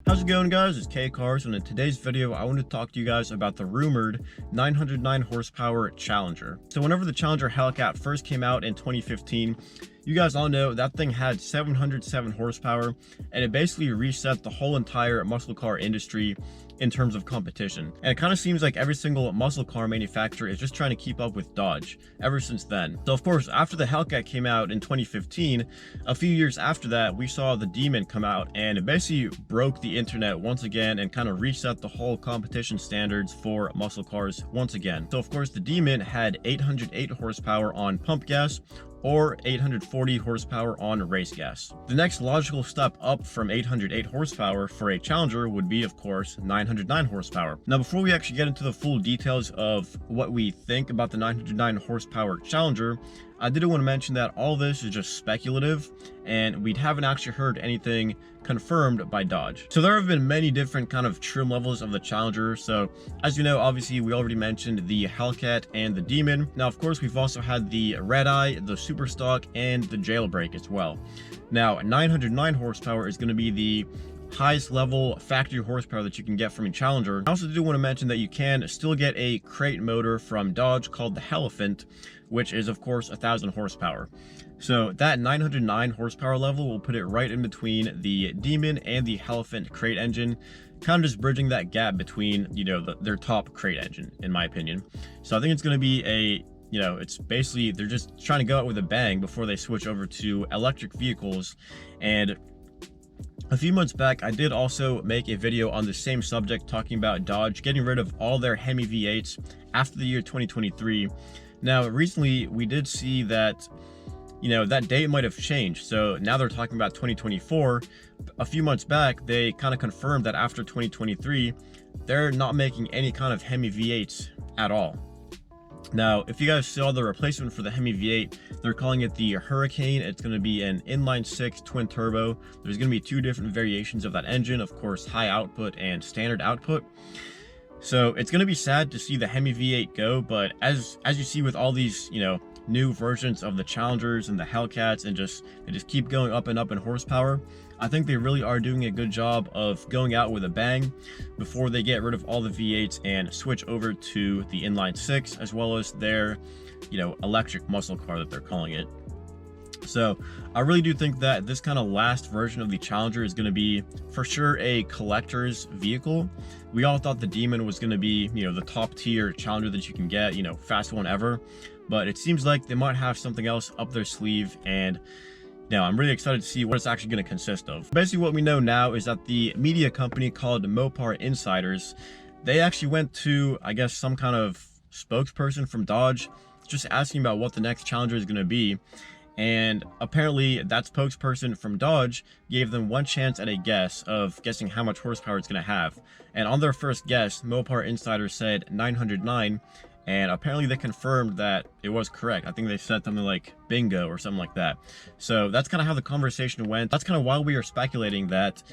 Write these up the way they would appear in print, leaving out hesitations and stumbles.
How's it going, guys? It's K Cars, and in today's video I want to talk to you guys about the rumored 909 horsepower Challenger. So whenever the Challenger Hellcat first came out in 2015, you guys all know that thing had 707 horsepower, and it basically reset the whole entire muscle car industry in terms of competition. And it kind of seems like every single muscle car manufacturer is just trying to keep up with Dodge ever since then. So of course, after the Hellcat came out in 2015, a few years after that, we saw the Demon come out, and it basically broke the internet once again and kind of reset the whole competition standards for muscle cars once again. So of course, the Demon had 808 horsepower on pump gas, or 840 horsepower on race gas. The next logical step up from 808 horsepower for a Challenger would be, of course, 909 horsepower. Now, before we actually get into the full details of what we think about the 909 horsepower Challenger, I did want to mention that all this is just speculative, and we haven't actually heard anything confirmed by Dodge. So there have been many different kind of trim levels of the Challenger. So as you know, obviously we already mentioned the Hellcat and the Demon. Now, of course, we've also had the Red Eye, the Super Stock, and the Jailbreak as well. Now, 909 horsepower is going to be the highest level factory horsepower that you can get from a Challenger. I also do want to mention that you can still get a crate motor from Dodge called the Elephant, which is of course 1000 horsepower. So that 909 horsepower level will put it right in between the Demon and the Elephant crate engine, kind of just bridging that gap between, you know, their top crate engine, in my opinion. So I think it's going to be a, you know, it's basically, they're just trying to go out with a bang before they switch over to electric vehicles. And a few months back, I did also make a video on the same subject, talking about Dodge getting rid of all their Hemi V8s after the year 2023. Now, recently, we did see that, you know, that date might have changed. So now they're talking about 2024. A few months back, they kind of confirmed that after 2023, they're not making any kind of Hemi V8s at all. Now, if you guys saw the replacement for the Hemi V8, they're calling it the Hurricane. It's going to be an inline-six twin turbo. There's going to be two different variations of that engine, of course, high output and standard output. So it's going to be sad to see the Hemi V8 go, but as you see with all these, you know, new versions of the Challengers and the Hellcats, and they just keep going up and up in horsepower, I think they really are doing a good job of going out with a bang before they get rid of all the V8s and switch over to the inline-six, as well as their, you know, electric muscle car that they're calling it. So I really do think that this kind of last version of the Challenger is going to be for sure a collector's vehicle. We all thought the Demon was going to be, you know, the top tier Challenger that you can get, you know, fast one ever, but it seems like they might have something else up their sleeve, and now I'm really excited to see what it's actually going to consist of. Basically what we know now is that the media company called Mopar Insiders, they actually went to, I guess, some kind of spokesperson from Dodge, just asking about what the next Challenger is going to be. And apparently that spokesperson from Dodge gave them one chance at a guess of guessing how much horsepower it's going to have. And on their first guess, Mopar Insider said 909, and apparently they confirmed that it was correct. I think they said something like bingo or something like that. So that's kind of how the conversation went. That's kind of why we are speculating that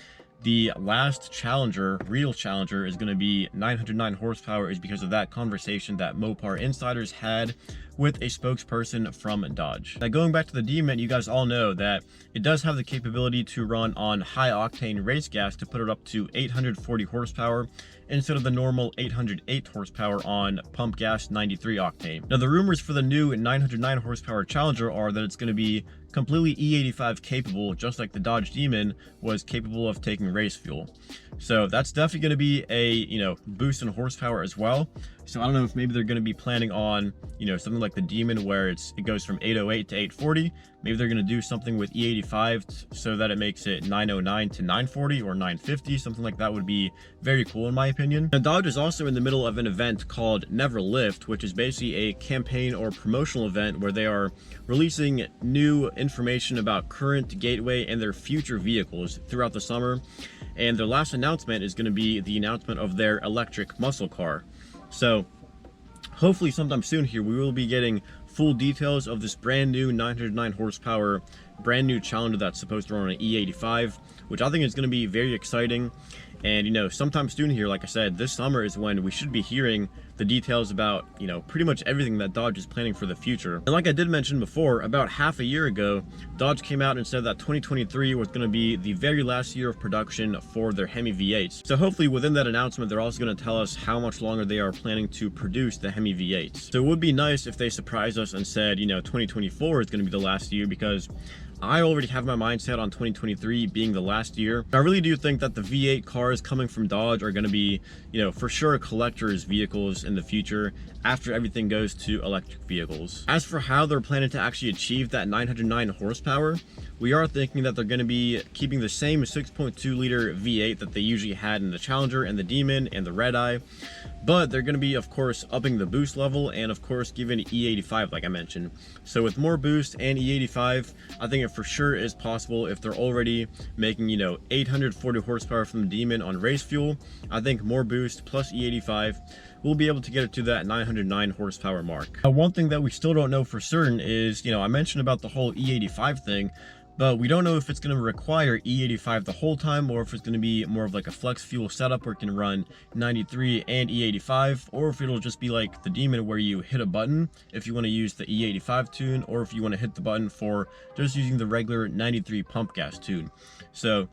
the last Challenger, real Challenger, is going to be 909 horsepower, is because of that conversation that Mopar Insiders had with a spokesperson from Dodge. Now, going back to the Demon, you guys all know that it does have the capability to run on high octane race gas to put it up to 840 horsepower instead of the normal 808 horsepower on pump gas 93 octane. Now, the rumors for the new 909 horsepower Challenger are that it's going to be completely E85 capable, just like the Dodge Demon was capable of taking race fuel. So that's definitely going to be a, you know, boost in horsepower as well. So I don't know if maybe they're going to be planning on, you know, something like the Demon where it goes from 808 to 840. Maybe they're going to do something with E85 so that it makes it 909 to 940 or 950. Something like that would be very cool in my opinion. Now, Dodge is also in the middle of an event called Never Lift, which is basically a campaign or promotional event where they are releasing new information about current Gateway and their future vehicles throughout the summer. And their last announcement is going to be the announcement of their electric muscle car. So hopefully sometime soon here we will be getting full details of this brand new 909 horsepower brand new Challenger that's supposed to run on an E85, which I think is going to be very exciting. And, you know, sometime soon here, like I said, this summer is when we should be hearing the details about, you know, pretty much everything that Dodge is planning for the future. And like I did mention before, about half a year ago, Dodge came out and said that 2023 was going to be the very last year of production for their Hemi V8s. So hopefully within that announcement, they're also going to tell us how much longer they are planning to produce the Hemi V8s. So it would be nice if they surprised us and said, you know, 2024 is going to be the last year, because I already have my mindset on 2023 being the last year. I really do think that the V8 cars coming from Dodge are going to be, you know, for sure collectors vehicles in the future after everything goes to electric vehicles. As for how they're planning to actually achieve that 909 horsepower, we are thinking that they're going to be keeping the same 6.2 liter V8 that they usually had in the Challenger and the Demon and the Red Eye, but they're going to be, of course, upping the boost level and, of course, giving E85 like I mentioned. So with more boost and E85, I think it for sure is possible. If they're already making, you know, 840 horsepower from the Demon on race fuel, I think more boost plus E85 we'll be able to get it to that 909 horsepower mark. One thing that we still don't know for certain is, you know, I mentioned about the whole E85 thing, but we don't know if it's going to require E85 the whole time, or if it's going to be more of like a flex fuel setup where it can run 93 and E85, or if it'll just be like the Demon where you hit a button if you want to use the E85 tune, or if you want to hit the button for just using the regular 93 pump gas tune. So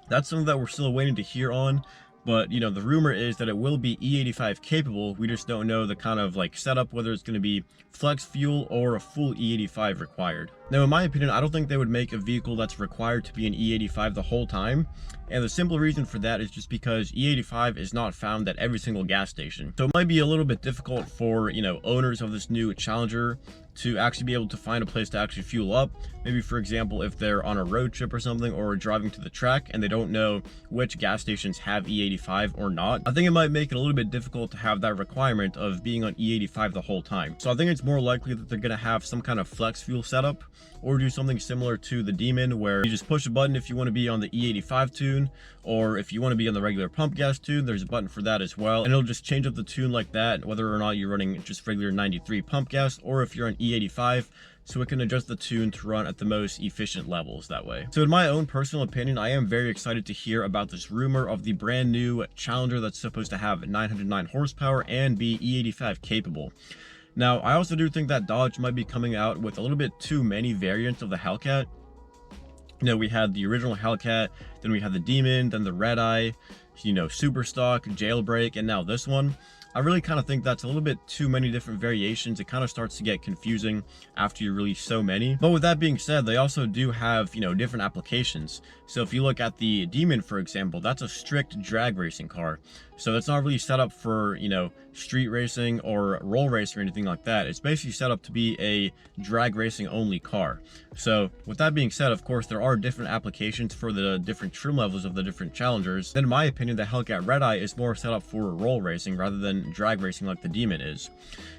that's something that we're still waiting to hear on. But, you know, the rumor is that it will be E85 capable. We just don't know the kind of like setup, whether it's going to be flex fuel or a full E85 required. Now, in my opinion, I don't think they would make a vehicle that's required to be an E85 the whole time. And the simple reason for that is just because E85 is not found at every single gas station. So it might be a little bit difficult for, you know, owners of this new Challenger to actually be able to find a place to actually fuel up. Maybe, for example, if they're on a road trip or something, or driving to the track and they don't know which gas stations have E85 or not, I think it might make it a little bit difficult to have that requirement of being on E85 the whole time. So I think it's more likely that they're going to have some kind of flex fuel setup, or do something similar to the Demon where you just push a button if you want to be on the E85 tune, or if you want to be on the regular pump gas tune, there's a button for that as well, and it'll just change up the tune like that, whether or not you're running just regular 93 pump gas, or if you're on E85, so it can adjust the tune to run at the most efficient levels that way. So in my own personal opinion, I am very excited to hear about this rumor of the brand new Challenger that's supposed to have 909 horsepower and be E85 capable. Now, I also do think that Dodge might be coming out with a little bit too many variants of the Hellcat. You know, we had the original Hellcat, then we had the Demon, then the Red Eye, you know, Super Stock, Jailbreak, and now this one. I really kind of think that's a little bit too many different variations. It kind of starts to get confusing after you release so many. But with that being said, they also do have, you know, different applications. So if you look at the Demon, for example, that's a strict drag racing car. So it's not really set up for, you know, street racing or roll race or anything like that. It's basically set up to be a drag racing only car. So with that being said, of course, there are different applications for the different trim levels of the different Challengers. Then in my opinion, the Hellcat Red Eye is more set up for roll racing rather than drag racing like the Demon is.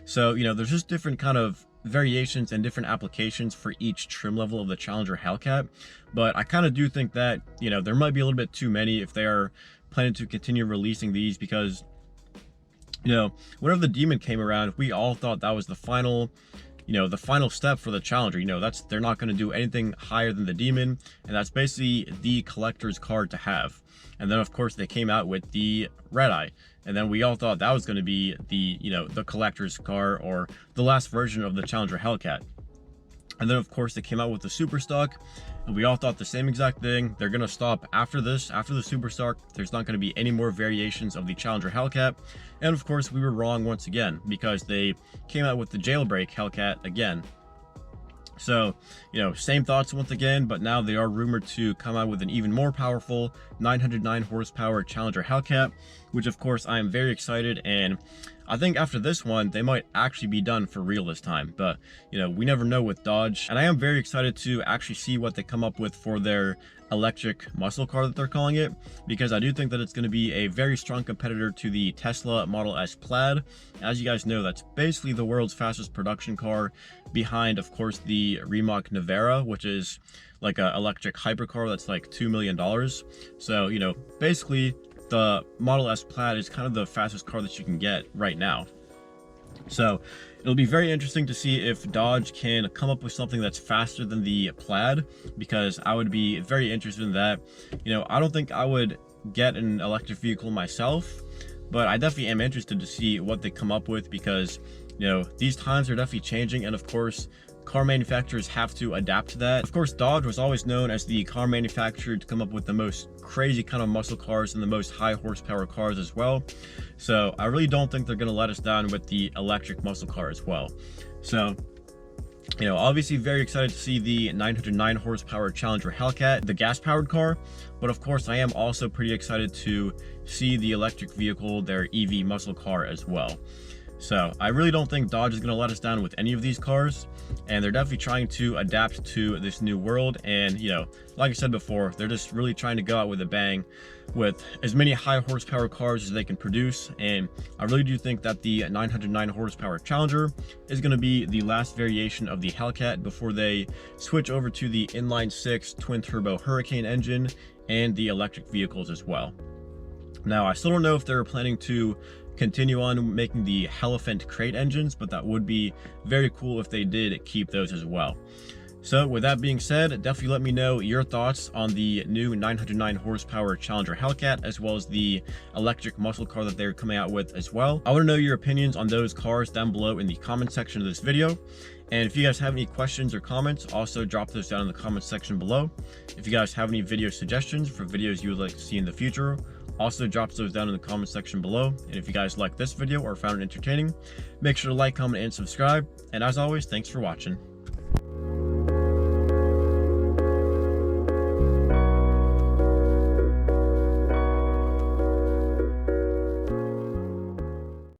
So, you know, there's just different kind of variations and different applications for each trim level of the Challenger Hellcat. But I kind of do think that, you know, there might be a little bit too many if they are planning to continue releasing these, because, you know, whenever the Demon came around, we all thought that was the final, you know, the final step for the Challenger. You know, they're not going to do anything higher than the Demon, and that's basically the collector's car to have. And then of course they came out with the Red Eye, and then we all thought that was going to be the, you know, the collector's car or the last version of the Challenger Hellcat. And then of course they came out with the Super Stock, and we all thought the same exact thing. They're going to stop after this, after the Super Stock. There's not going to be any more variations of the Challenger Hellcat. And of course we were wrong once again, because they came out with the Jailbreak Hellcat again. So, you know, same thoughts once again, but now they are rumored to come out with an even more powerful 909 horsepower Challenger Hellcat, which of course I am very excited, and I think after this one, they might actually be done for real this time. But, you know, we never know with Dodge. And I am very excited to actually see what they come up with for their electric muscle car that they're calling it, because I do think that it's going to be a very strong competitor to the Tesla Model S Plaid. As you guys know, that's basically the world's fastest production car, behind, of course, the Rimac Nevera, which is like an electric hypercar that's like $2 million. So, you know, basically the Model S Plaid is kind of the fastest car that you can get right now. So it'll be very interesting to see if Dodge can come up with something that's faster than the Plaid, because I would be very interested in that. You know, I don't think I would get an electric vehicle myself, but I definitely am interested to see what they come up with, because you know, these times are definitely changing, and of course car manufacturers have to adapt to that. Of course, Dodge was always known as the car manufacturer to come up with the most crazy kind of muscle cars and the most high horsepower cars as well. So I really don't think they're going to let us down with the electric muscle car as well. So, you know, obviously very excited to see the 909 horsepower Challenger Hellcat, the gas powered car, but of course I am also pretty excited to see the electric vehicle, their EV muscle car as well. So I really don't think Dodge is going to let us down with any of these cars, and they're definitely trying to adapt to this new world. And you know, like I said before, they're just really trying to go out with a bang with as many high horsepower cars as they can produce. And I really do think that the 909 horsepower Challenger is going to be the last variation of the Hellcat before they switch over to the inline 6 twin turbo Hurricane engine and the electric vehicles as well. Now, I still don't know if they're planning to continue on making the Elephant crate engines, but that would be very cool if they did keep those as well. So with that being said, definitely let me know your thoughts on the new 909 horsepower Challenger Hellcat, as well as the electric muscle car that they're coming out with as well. I want to know your opinions on those cars down below in the comment section of this video. And if you guys have any questions or comments, also drop those down in the comment section below. If you guys have any video suggestions for videos you would like to see in the future, also drop those down in the comment section below. And if you guys liked this video or found it entertaining, make sure to like, comment, and subscribe. And as always, thanks for watching.